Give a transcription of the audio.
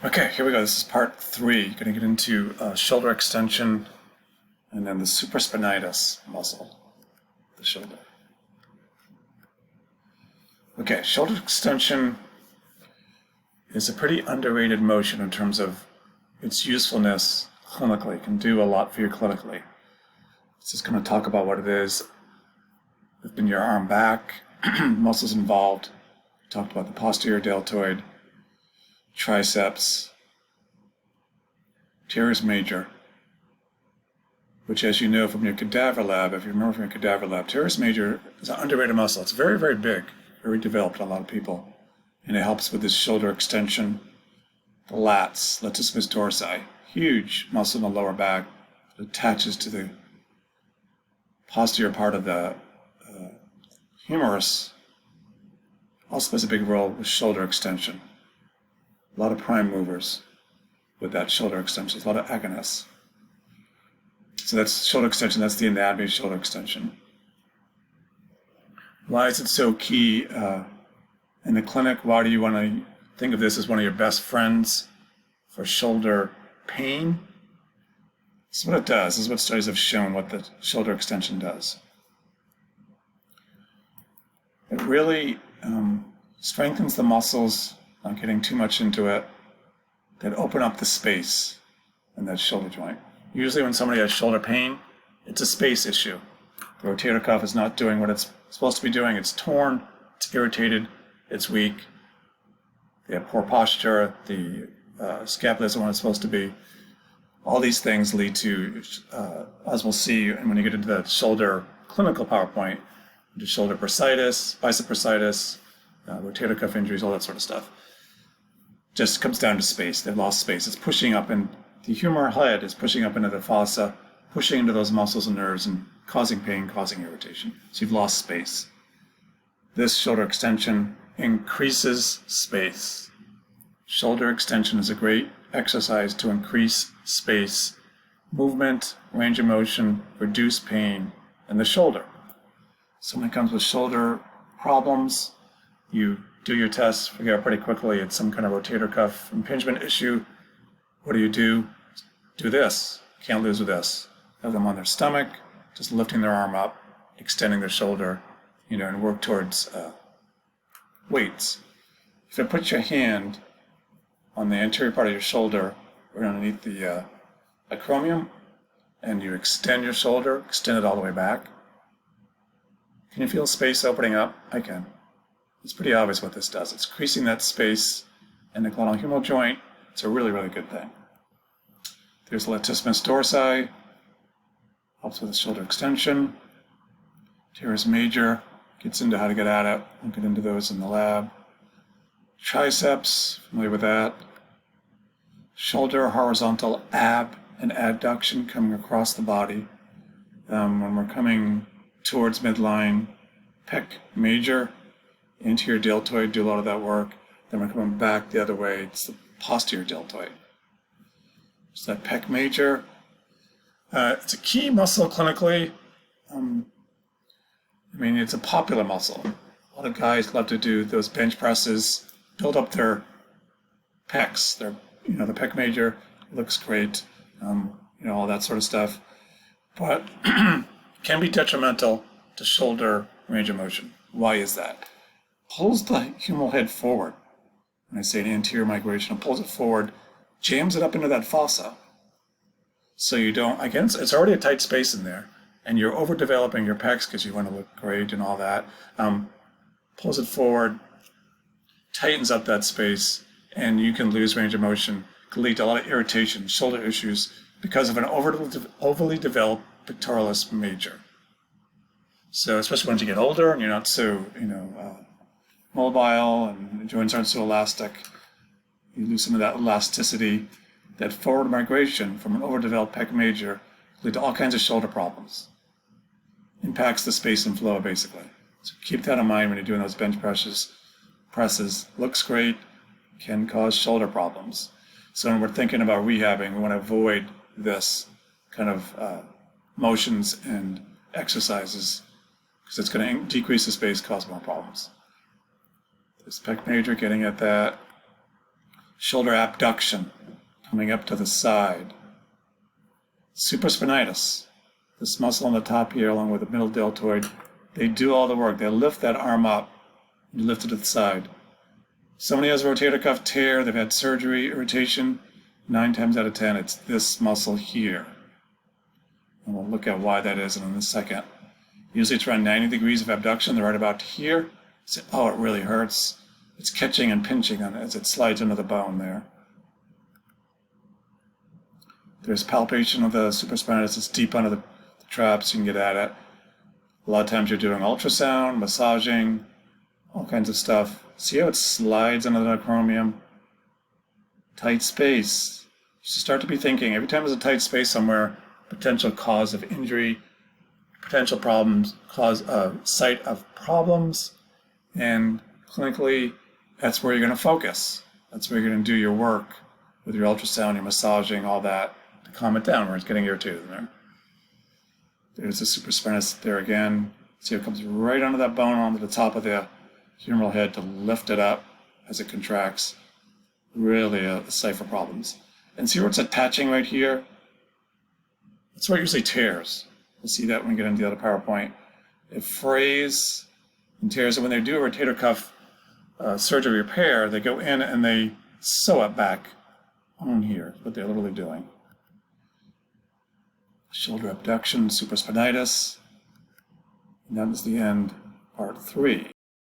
Okay, here we go. This is part 3. Going to get into shoulder extension and then the supraspinatus muscle, the shoulder. Okay, shoulder extension is a pretty underrated motion in terms of its usefulness clinically. It can do a lot for you clinically. It's just going to talk about what it is. Lifting your arm back, muscles involved. We talked about the posterior deltoid, triceps, teres major, which, as you know from your cadaver lab, if you remember from your cadaver lab, teres major is an underrated muscle. It's very, very big, very developed in a lot of people, and it helps with this shoulder extension. The lats, latissimus dorsi, huge muscle in the lower back. It attaches to the posterior part of the humerus. Also plays a big role with shoulder extension. A lot of prime movers with that shoulder extension. A lot of agonists. So that's shoulder extension. That's the anatomy of shoulder extension. Why is it so key in the clinic? Why do you want to think of this as one of your best friends for shoulder pain? This is what it does. This is what studies have shown what the shoulder extension does. It really strengthens the muscles, not getting too much into it, that open up the space in that shoulder joint. Usually when somebody has shoulder pain, it's a space issue. The rotator cuff is not doing what it's supposed to be doing. It's torn, it's irritated, it's weak. They have poor posture, the scapula isn't what it's supposed to be. All these things lead to, as we'll see when you get into the shoulder clinical PowerPoint, into shoulder bursitis, bicep bursitis, rotator cuff injuries, all that sort of stuff. Just comes down to space. They've lost space. It's pushing up, and the humeral head is pushing up into the fossa, pushing into those muscles and nerves and causing pain, causing irritation. So you've lost space. This shoulder extension increases space. Shoulder extension is a great exercise to increase space, movement, range of motion, reduce pain in the shoulder. Someone comes with shoulder problems, you do your tests, figure out pretty quickly it's some kind of rotator cuff impingement issue. What do? Do this. Can't lose with this. Have them on their stomach, just lifting their arm up, extending their shoulder, and work towards weights. If you put your hand on the anterior part of your shoulder, right underneath the acromion, and you extend your shoulder, extend it all the way back, can you feel space opening up? I can. It's pretty obvious what this does. It's increasing that space in the glenohumeral joint. It's a really, really good thing. There's latissimus dorsi, helps with the shoulder extension. Teres major, gets into how to get at it. We'll get into those in the lab. Triceps, familiar with that. Shoulder horizontal ab and adduction coming across the body. When we're coming towards midline, pec major, anterior deltoid, do a lot of that work. Then we're coming back the other way, it's the posterior deltoid. So that pec major, it's a key muscle clinically. It's a popular muscle. A lot of guys love to do those bench presses, build up their pecs. The pec major looks great, all that sort of stuff. But can be detrimental to shoulder range of motion. Why is that? Pulls the humeral head forward. When I say an anterior migration, it pulls it forward, jams it up into that fossa. So you don't, again, it's already a tight space in there, and you're overdeveloping your pecs because you want to look great and all that. Pulls it forward, tightens up that space, and you can lose range of motion. Can lead to a lot of irritation, shoulder issues, because of an overly developed pectoralis major. So especially once you get older and you're not so, mobile and the joints aren't so elastic, you lose some of that elasticity. That forward migration from an overdeveloped pec major lead to all kinds of shoulder problems. Impacts the space and flow, basically. So keep that in mind when you're doing those bench presses. Looks great, can cause shoulder problems. So when we're thinking about rehabbing, we want to avoid this kind of motions and exercises because it's going to decrease the space, cause more problems. This pec major, getting at that. shoulder abduction, coming up to the side. Supraspinatus, this muscle on the top here along with the middle deltoid, they do all the work. They lift that arm up and lift it to the side. Somebody has a rotator cuff tear, they've had surgery, irritation, 9 times out of 10, it's this muscle here. And we'll look at why that is in a second. Usually it's around 90 degrees of abduction. They're right about here. So, oh, it really hurts. It's catching and pinching on it as it slides into the bone there. There's palpation of the supraspinatus. It's deep under the traps. You can get at it. A lot of times you're doing ultrasound, massaging, all kinds of stuff. See how it slides into the acromion? Tight space. You should start to be thinking, every time there's a tight space somewhere, potential cause of injury, potential problems, site of problems, and clinically, that's where you're going to focus. That's where you're going to do your work with your ultrasound, your massaging, all that, to calm it down where it's getting irritated in there. There's the supraspinatus there again. See how it comes right under that bone onto the top of the humeral head to lift it up as it contracts. Really a site for problems. And see where it's attaching right here? That's where it usually tears. You'll see that when we get into the other PowerPoint. It frays and tears, and when they do a rotator cuff surgery repair, they go in and they sew it back on here, what they're literally doing. Shoulder abduction, supraspinatus. And that is the end, part 3.